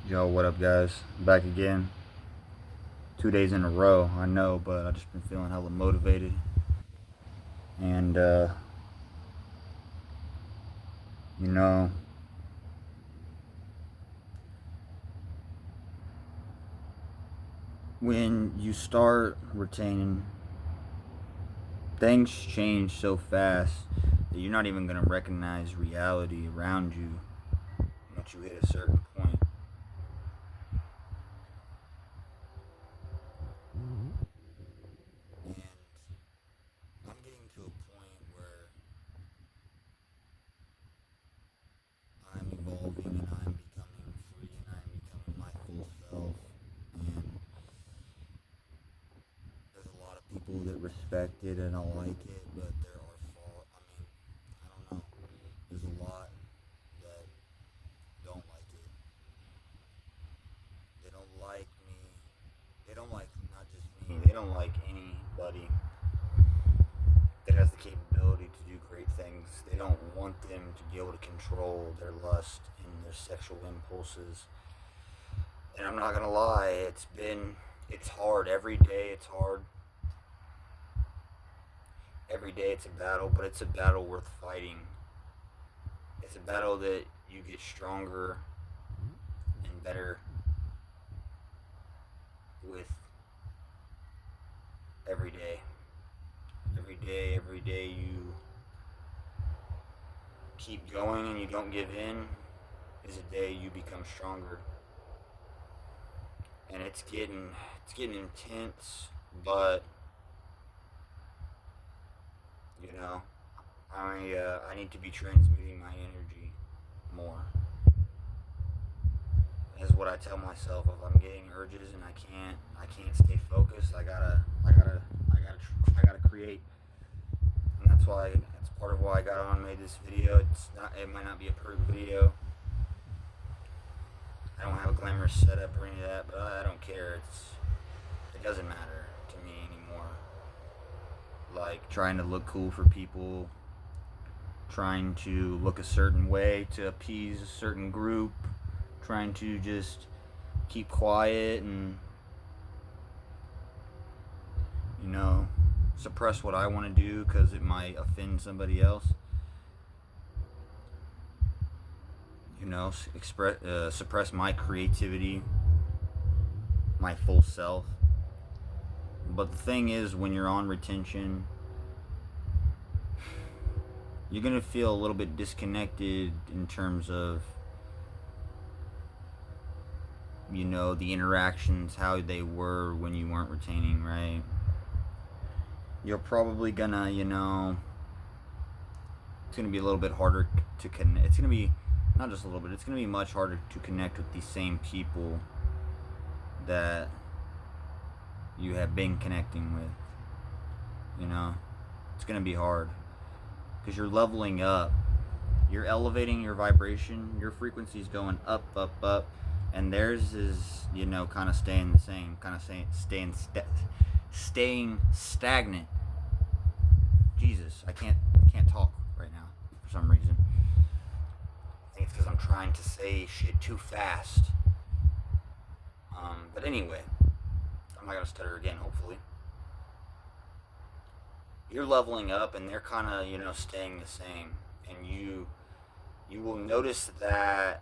Yo, what up, guys? Back again. 2 days in a row, I know, but I just been feeling hella motivated. And, you know, when you start retaining, things change so fast that you're not even going to recognize reality around you once you hit a certain point. And I'm getting to a point where I'm evolving and I'm becoming free and I'm becoming my full self. And there's a lot of people that respect it and I like it, but there are fault. I don't know. There's a lot that don't like it. They don't like me. They don't like not just me. They don't like anybody that has the capability to do great things. They don't want them to be able to control their lust and their sexual impulses. And I'm not gonna lie, it's hard. Every day it's hard. Every day it's a battle, but it's a battle worth fighting. It's a battle that you get stronger and better with every day. Every day you keep going and you don't give in is a day you become stronger. And it's getting intense, but you know, I need to be transmuting my energy more. Is what I tell myself. If I'm getting urges and I can't stay focused, I gotta create. And that's part of why I got on and made this video. It might not be a perfect video. I don't have a glamorous setup or any of that, but I don't care. It doesn't matter to me anymore. Like trying to look cool for people, trying to look a certain way to appease a certain group, trying to just keep quiet and, you know, suppress what I want to do because it might offend somebody else. You know, suppress my creativity, my full self. But the thing is, when you're on retention, you're gonna feel a little bit disconnected in terms of, you know, the interactions, how they were when you weren't retaining, right? You're probably gonna, it's gonna be a little bit harder to connect. It's gonna be not just a little bit. It's gonna be much harder to connect with these same people that you have been connecting with. You know, it's gonna be hard because you're leveling up. You're elevating your vibration. Your frequency's going up, up, up, and theirs is, kind of staying the same, kind of staying stagnant. Jesus, I can't talk right now for some reason. I think it's because I'm trying to say shit too fast. But anyway, I'm not gonna stutter again. Hopefully, you're leveling up, and they're kind of staying the same, and you will notice that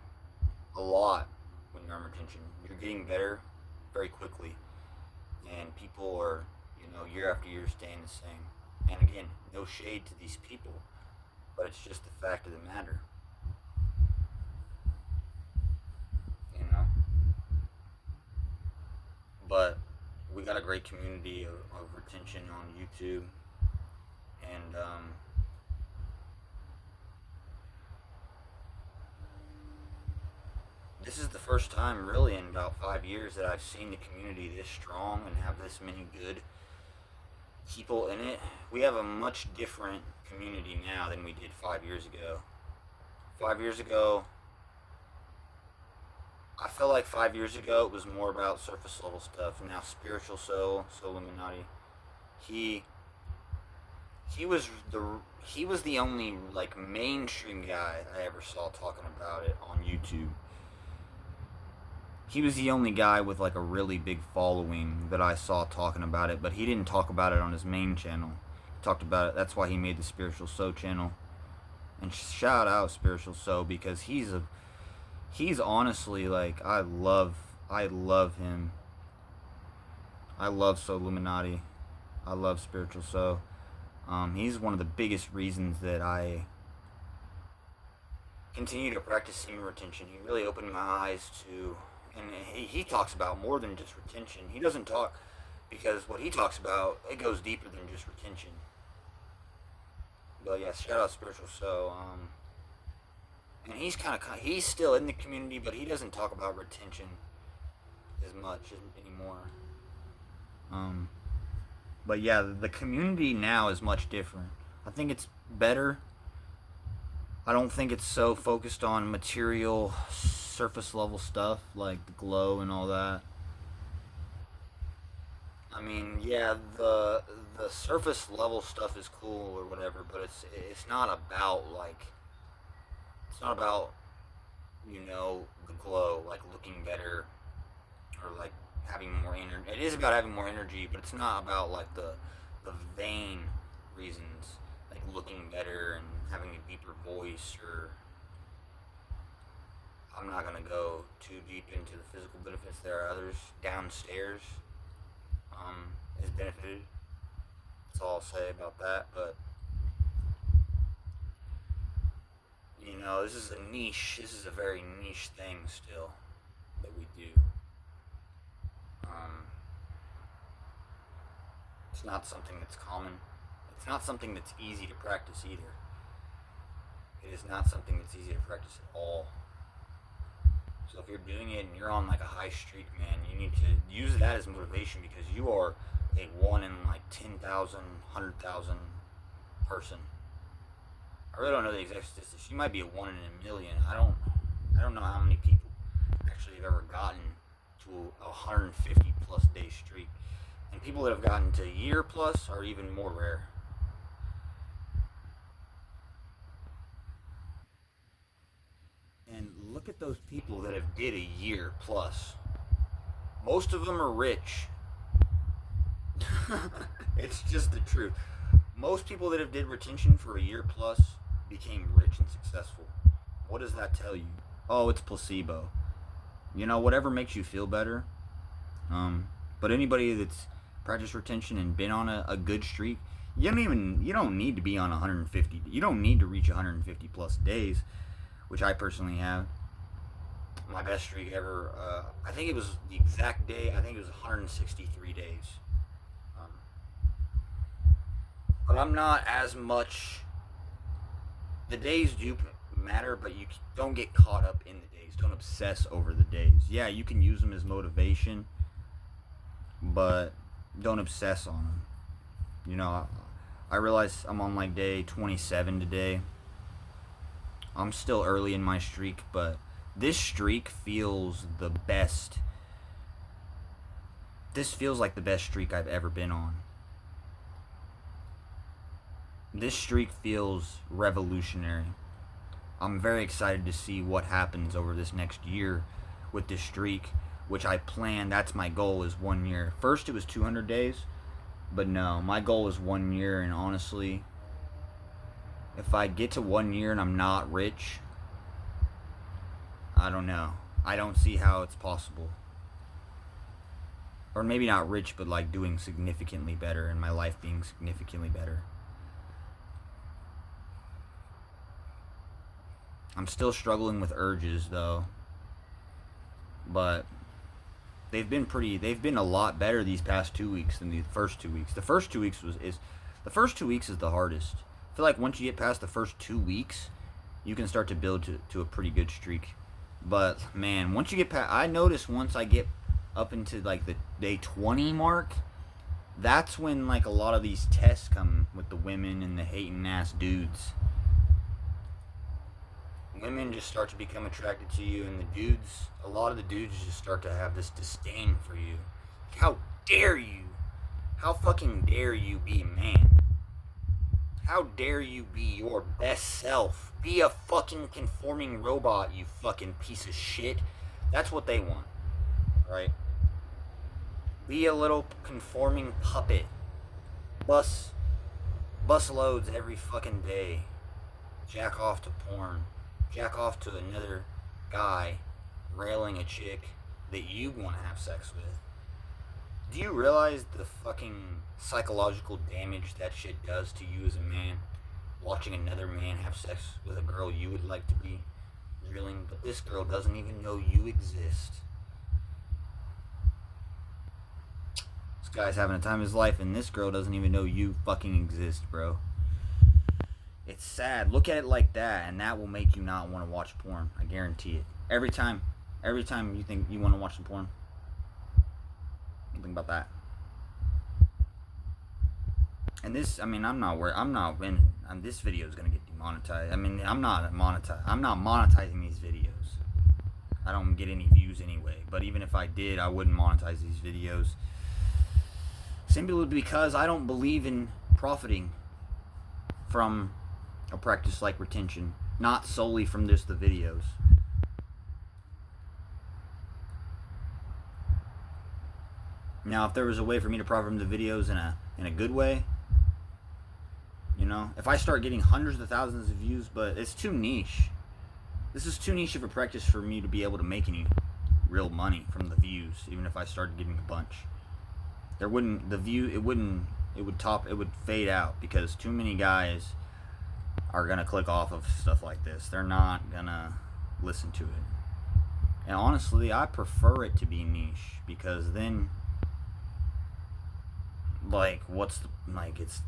a lot when you're on retention. You're getting better very quickly, and people are year after year staying the same. And again, no shade to these people, but it's just the fact of the matter. You know? But we got a great community of retention on YouTube. And this is the first time really in about 5 years that I've seen the community this strong and have this many good people in it. We have a much different community now than we did 5 years ago. 5 years ago, I felt like 5 years ago it was more about surface level stuff. Now Spiritual Soul Illuminati, he was the only like mainstream guy I ever saw talking about it on YouTube. he was the only guy with like a really big following that I saw talking about it, but he didn't talk about it on his main channel. He talked about it. That's why he made the Spiritual Soul channel. And shout out Spiritual Soul because he's honestly like I love him. I love Soul Illuminati. I love Spiritual Soul. He's one of the biggest reasons that I continue to practice semen retention. He really opened my eyes to, and he talks about more than just retention. He doesn't talk, because what he talks about, it goes deeper than just retention. But yeah, shout out Spiritual Soul. And he's still in the community, but he doesn't talk about retention as much anymore. But yeah, the community now is much different. I think it's better. I don't think it's so focused on material, surface level stuff like the glow and all that. I mean, yeah, the surface level stuff is cool or whatever, but it's not about like it's not about the glow, like looking better or like having more energy. It is about having more energy, but it's not about like the vain reasons, like looking better and having a deeper voice. Or I'm not gonna go too deep into the physical benefits. There are others downstairs is benefited. That's all I'll say about that. But this is a niche. This is a very niche thing still that we do. Um, it's not something that's common. It's not something that's easy to practice either. It is not something that's easy to practice at all. So if you're doing it and you're on like a high streak, man, you need to use that as motivation, because you are a 1 in like 10,000, 100,000 person. I really don't know the exact statistics. You might be a 1 in a million. I don't know how many people actually have ever gotten to a 150 plus day streak. And people that have gotten to a year plus are even more rare. And look at those people that have did a year plus. Most of them are rich. It's just the truth. Most people that have did retention for a year plus became rich and successful. What does that tell you? Oh, it's placebo. Whatever makes you feel better. But anybody that's practiced retention and been on a good streak, you don't need to be on 150. You don't need to reach 150 plus days, which I personally have. My best streak ever, I think it was the exact day, I think it was 163 days. Um, but I'm not as much, the days do matter, but you don't get caught up in the days. Don't obsess over the days. Yeah, you can use them as motivation, but don't obsess on them. I realize I'm on like day 27 today. I'm still early in my streak, but this streak feels the best. This feels like the best streak I've ever been on. This streak feels revolutionary. I'm very excited to see what happens over this next year with this streak, which I plan, that's my goal, is 1 year. First it was 200 days, but no, my goal is 1 year, and honestly, if I get to 1 year and I'm not rich, I don't know. I don't see how it's possible. Or maybe not rich, but like doing significantly better, and my life being significantly better. I'm still struggling with urges though. But they've been a lot better these past 2 weeks than the first 2 weeks. The first 2 weeks the first 2 weeks is the hardest. I feel like once you get past the first 2 weeks, you can start to build to a pretty good streak. But man, once you get past, I notice once I get up into like the day 20 mark, that's when like a lot of these tests come with the women and the hating ass dudes. Women just start to become attracted to you, and a lot of the dudes just start to have this disdain for you. How dare you? How fucking dare you be a man? How dare you be your best self? Be a fucking conforming robot, you fucking piece of shit. That's what they want. right? Be a little conforming puppet. Bus loads every fucking day. Jack off to porn. Jack off to another guy railing a chick that you want to have sex with. Do you realize the fucking psychological damage that shit does to you as a man? Watching another man have sex with a girl you would like to be drilling, but this girl doesn't even know you exist. This guy's having a time of his life, and this girl doesn't even know you fucking exist, bro. It's sad. Look at it like that, and that will make you not want to watch porn. I guarantee it. Every time you think you want to watch some porn, think about that. And this, I mean, this video is gonna get demonetized. I mean, I'm not monetizing these videos. I don't get any views anyway. But even if I did, I wouldn't monetize these videos. Simply because I don't believe in profiting from a practice like retention, not solely from just the videos. Now, if there was a way for me to profit from the videos in a good way, you know, if I start getting hundreds of thousands of views, but it's too niche. This is too niche of a practice for me to be able to make any real money from the views, even if I started getting a bunch. It would fade out because too many guys are gonna click off of stuff like this. They're not gonna listen to it. And honestly, I prefer it to be niche because then, like, it's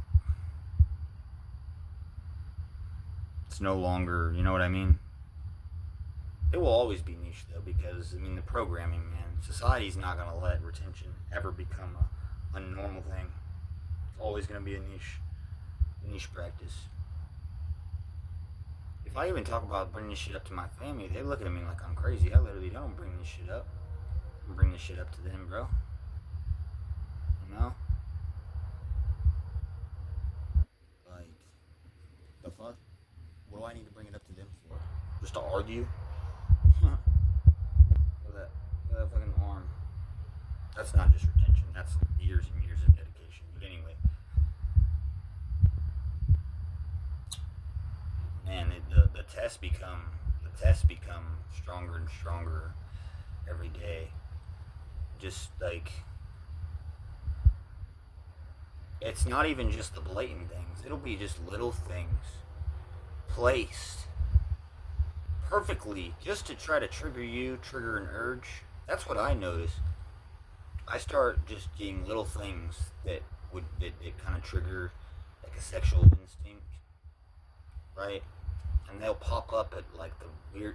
no longer, you know what I mean? It will always be niche though, because I mean the programming, man, society's not gonna let retention ever become a normal thing. It's always gonna be a niche practice. If I even talk about bringing this shit up to my family, they look at me like I'm crazy. I literally don't bring this shit up. I bring this shit up to them, bro. You know? Like, the fuck? What do I need to bring it up to them for? Just to argue? Look at that fucking arm. That's not just retention. That's years and years of dedication. But anyway. Man, the tests become stronger and stronger every day. Just like, it's not even just the blatant things. It'll be just little things placed perfectly just to try to trigger an urge. That's what I notice. I start just getting little things that kind of trigger like a sexual instinct, right? And they'll pop up at like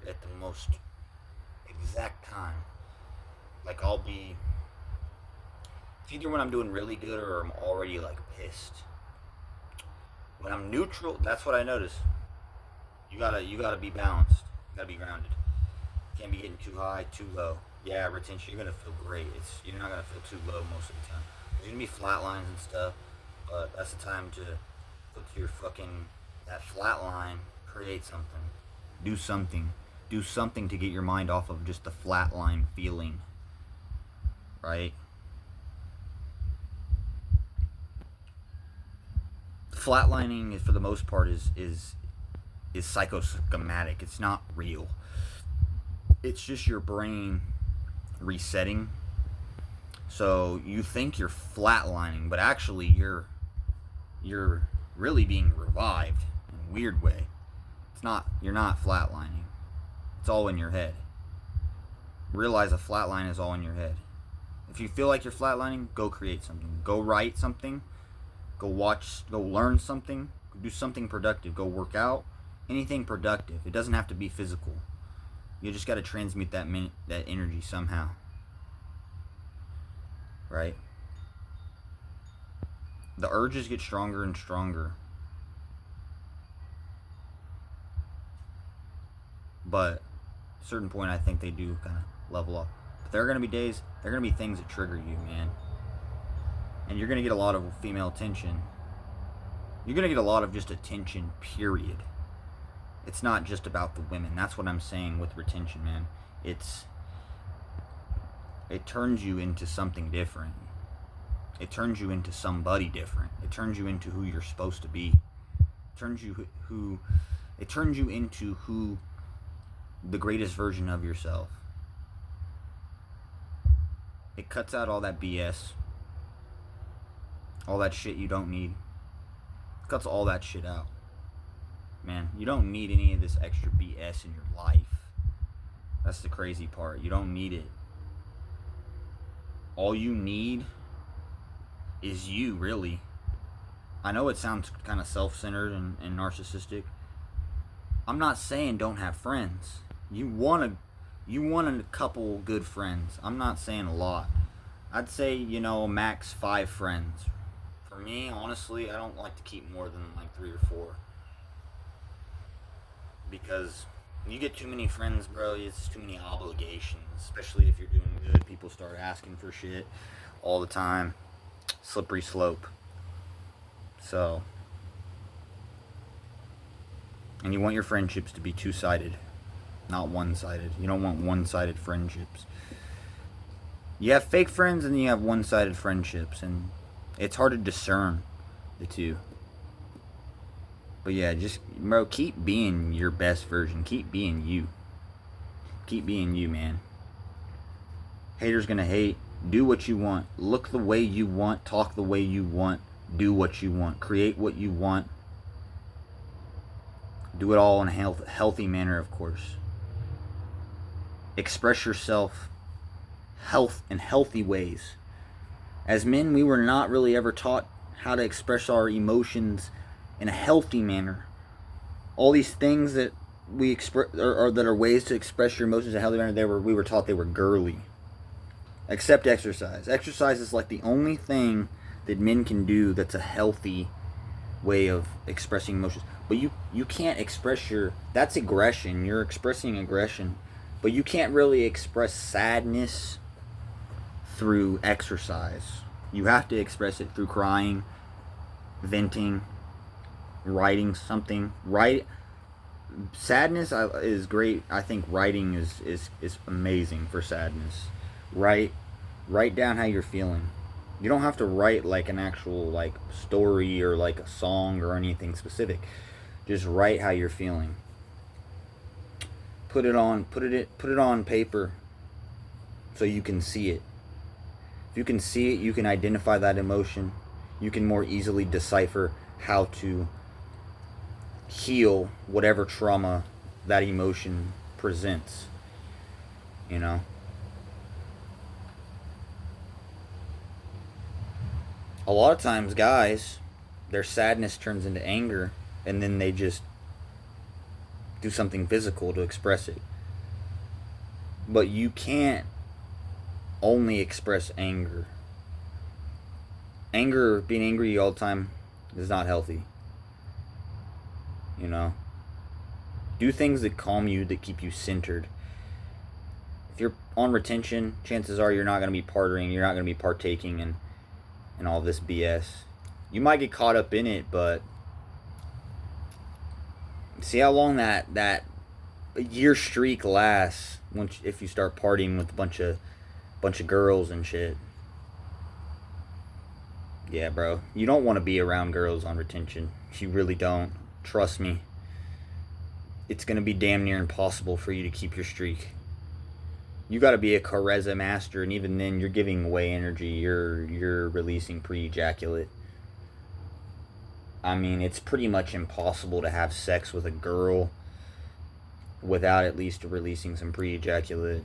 at the most exact time. Like I'll be, it's either when I'm doing really good or I'm already like pissed. When I'm neutral, that's what I notice. You gotta be balanced. You gotta be grounded. You can't be getting too high, too low. Yeah, retention, you're gonna feel great. You're not gonna feel too low most of the time. There's gonna be flat lines and stuff, but that's the time to put your that flat line, create something. Do something to get your mind off of just the flat line feeling. Right? Flatlining is, for the most part, is psychosomatic. It's not real. It's just your brain resetting. So you think you're flatlining, but actually you're really being revived in a weird way. You're not flatlining. It's all in your head. Realize a flatline is all in your head. If you feel like you're flatlining, go create something. Go write something. Go learn something. Do something productive. Go work out. Anything productive. It doesn't have to be physical. You just got to transmute that energy somehow. Right? The urges get stronger and stronger. But at a certain point, I think they do kind of level up. But there are going to be days, there are going to be things that trigger you, man. And you're going to get a lot of female attention. You're going to get a lot of just attention, period. It's not just about the women. That's what I'm saying with retention, man. it turns you into something different. It turns you into somebody different. It turns you into who you're supposed to be. It turns you into who the greatest version of yourself. It cuts out all that BS. All that shit you don't need. It cuts all that shit out. Man, you don't need any of this extra BS in your life. That's the crazy part. You don't need it. All you need is you, really. I know it sounds kind of self-centered and narcissistic. I'm not saying don't have friends. You want a couple good friends. I'm not saying a lot. I'd say, max 5 friends. For me, honestly, I don't like to keep more than like 3 or 4. Because you get too many friends, bro, it's too many obligations. Especially if you're doing good. People start asking for shit all the time. Slippery slope. So, and you want your friendships to be two-sided, not one-sided. You don't want one-sided friendships. You have fake friends and you have one-sided friendships, and it's hard to discern the two. But yeah, just, bro, keep being your best version. Keep being you. Keep being you, man. Haters gonna hate. Do what you want. Look the way you want. Talk the way you want. Do what you want. Create what you want. Do it all in a healthy manner, of course. Express yourself in healthy ways. As men, we were not really ever taught how to express our emotions in a healthy manner. All these things that we express, or that are ways to express your emotions in a healthy manner, we were taught they were girly. Except exercise. Exercise is like the only thing that men can do that's a healthy way of expressing emotions. But you can't express that's aggression. You're expressing aggression. But you can't really express sadness through exercise. You have to express it through crying, venting, writing something. Sadness is great. I think writing is amazing for sadness. Write down how you're feeling. You don't have to write like an actual like story or like a song or anything specific. Just write how you're feeling. Put it on paper so you can see it. If you can see it, you can identify that emotion. You can more easily decipher how to heal whatever trauma that emotion presents. A lot of times, guys, their sadness turns into anger, and then they just do something physical to express it. But you can't only express anger. Being angry all the time is not healthy. Do things that calm you, that keep you centered. If you're on retention, chances are you're not going to be partying, you're not going to be partaking in all this BS. You might get caught up in it, but see how long that year streak lasts if you start partying with a bunch of girls and shit. Yeah, bro. You don't want to be around girls on retention. You really don't. Trust me. It's going to be damn near impossible for you to keep your streak. You got to be a Careza master, and even then you're giving away energy. You're releasing pre-ejaculate. I mean, it's pretty much impossible to have sex with a girl without at least releasing some pre-ejaculate.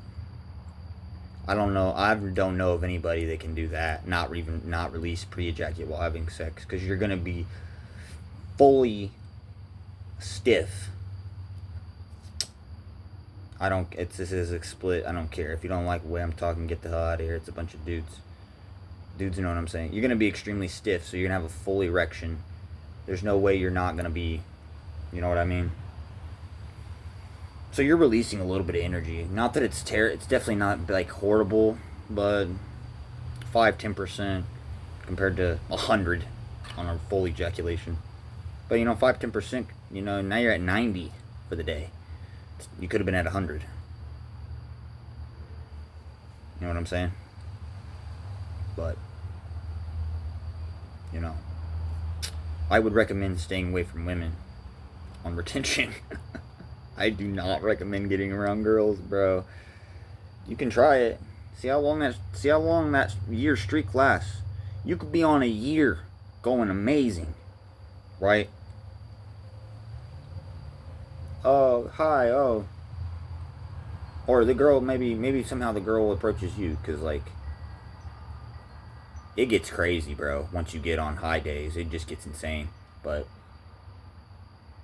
I don't know of anybody that can do that. Not release pre-ejaculate while having sex, because you're gonna be fully stiff. This is a split. I don't care. If you don't like the way I'm talking, get the hell out of here. It's a bunch of dudes. Dudes, you know what I'm saying? You're gonna be extremely stiff, so you're gonna have a full erection. There's no way you're not gonna be, you know what I mean? So you're releasing a little bit of energy. Not that it's definitely not like horrible, but 5-10% compared to 100 on a full ejaculation. But 5-10%, now you're at 90 for the day. You could have been at 100. You know what I'm saying? But, you know, I would recommend staying away from women on retention. I do not recommend getting around girls, bro. You can try it. See how long that year streak lasts. You could be on a year going amazing, right? Oh, hi. Oh, or the girl, maybe somehow the girl approaches you, cuz like it gets crazy, bro. Once you get on high days, it just gets insane. But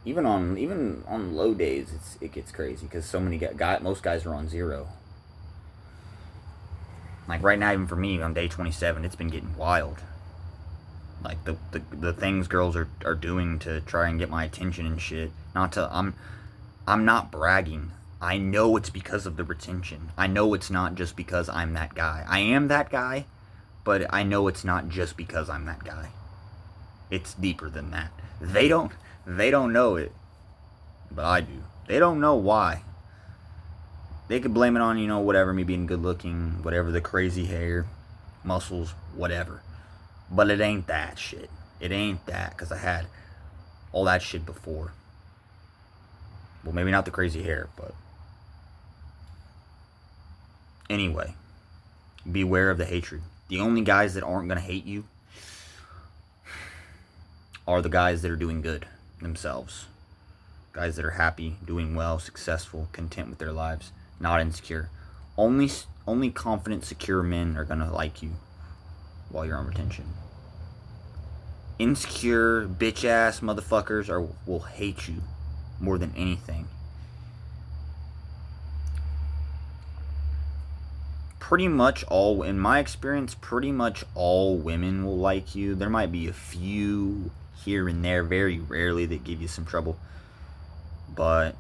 even on low days, it gets crazy because so many most guys are on zero. Like right now, even for me on day 27, it's been getting wild. Like the things girls are doing to try and get my attention and shit. I'm not bragging. I know it's because of the retention. I know it's not just because I'm that guy. I am that guy, but I know it's not just because I'm that guy. It's deeper than that. They don't know it, but I do. They don't know why. They could blame it on, whatever, me being good looking, whatever, the crazy hair, muscles, whatever. But it ain't that shit. It ain't that, because I had all that shit before. Well, maybe not the crazy hair, but anyway, beware of the hatred. The only guys that aren't going to hate you are the guys that are doing good themselves. Guys that are happy, doing well, successful, content with their lives, not insecure. Only confident, secure men are going to like you while you're on retention. Insecure, bitch-ass motherfuckers will hate you more than anything. In my experience, pretty much all women will like you. There might be a few here and there, very rarely, that give you some trouble. But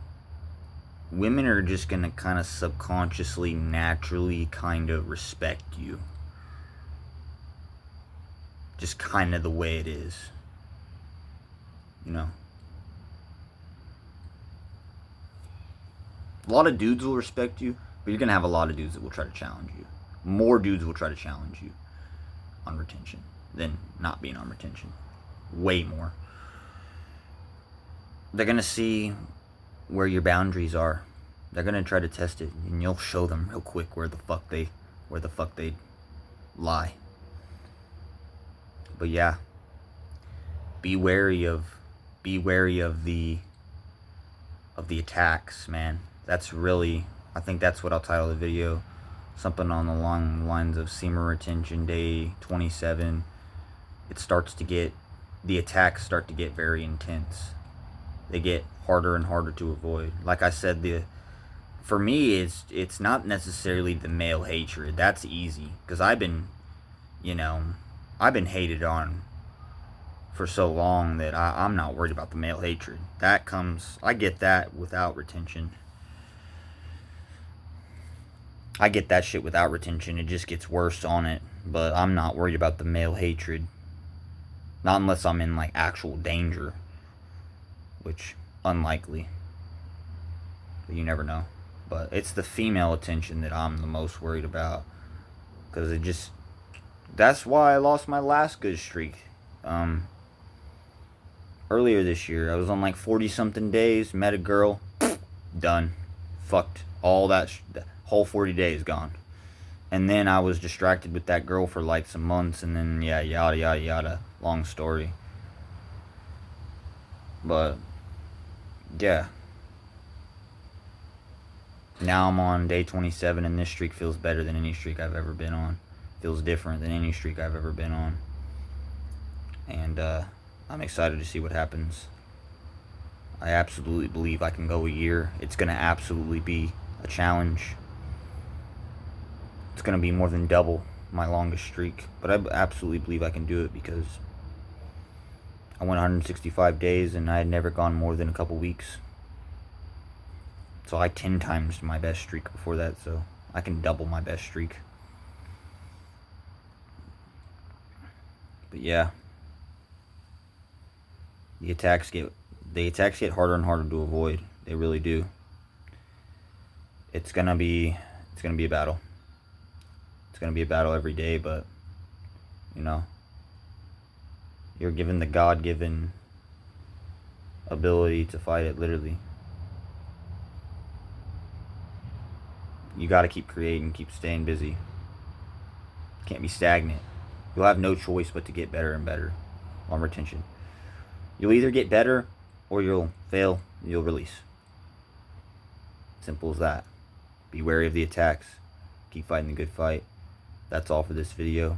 women are just going to kind of subconsciously, naturally kind of respect you. Just kind of the way it is. A lot of dudes will respect you, but you're going to have a lot of dudes that will try to challenge you. More dudes will try to challenge you on retention than not being on retention. Way more. They're going to see where your boundaries are. They're going to try to test it, and you'll show them real quick where the fuck they lie. But yeah, be wary of the attacks, man. I think that's what I'll title the video. Something on the long lines of semen retention day 27. The attacks start to get very intense. They get harder and harder to avoid. Like I said, for me, it's not necessarily the male hatred. That's easy, because I've been hated on for so long that I'm not worried about the male hatred. I get that without retention. I get that shit without retention. It just gets worse on it. But I'm not worried about the male hatred. Not unless I'm in like actual danger. Which, unlikely. But you never know. But it's the female attention that I'm the most worried about. Because that's why I lost my last good streak. Earlier this year, I was on like 40 something days, met a girl, done. Fucked. All that whole 40 days gone. And then I was distracted with that girl for like some months, and then yada yada yada. Long story. But yeah. Now I'm on day 27, and this streak feels better than any streak I've ever been on. Feels different than any streak I've ever been on. And I'm excited to see what happens. I absolutely believe I can go a year. It's going to absolutely be a challenge. It's going to be more than double my longest streak. But I absolutely believe I can do it, because I went 165 days and I had never gone more than a couple weeks. So I 10 times my best streak before that, so I can double my best streak. But yeah. The attacks get harder and harder to avoid. They really do. It's gonna be a battle. It's going to be a battle every day, but, you know, you're given the God-given ability to fight it, literally. You got to keep creating, keep staying busy. Can't be stagnant. You'll have no choice but to get better and better on retention. You'll either get better or you'll fail, you'll release. Simple as that. Be wary of the attacks. Keep fighting the good fight. That's all for this video.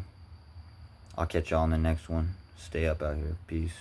I'll catch y'all on the next one. Stay up out here. Peace.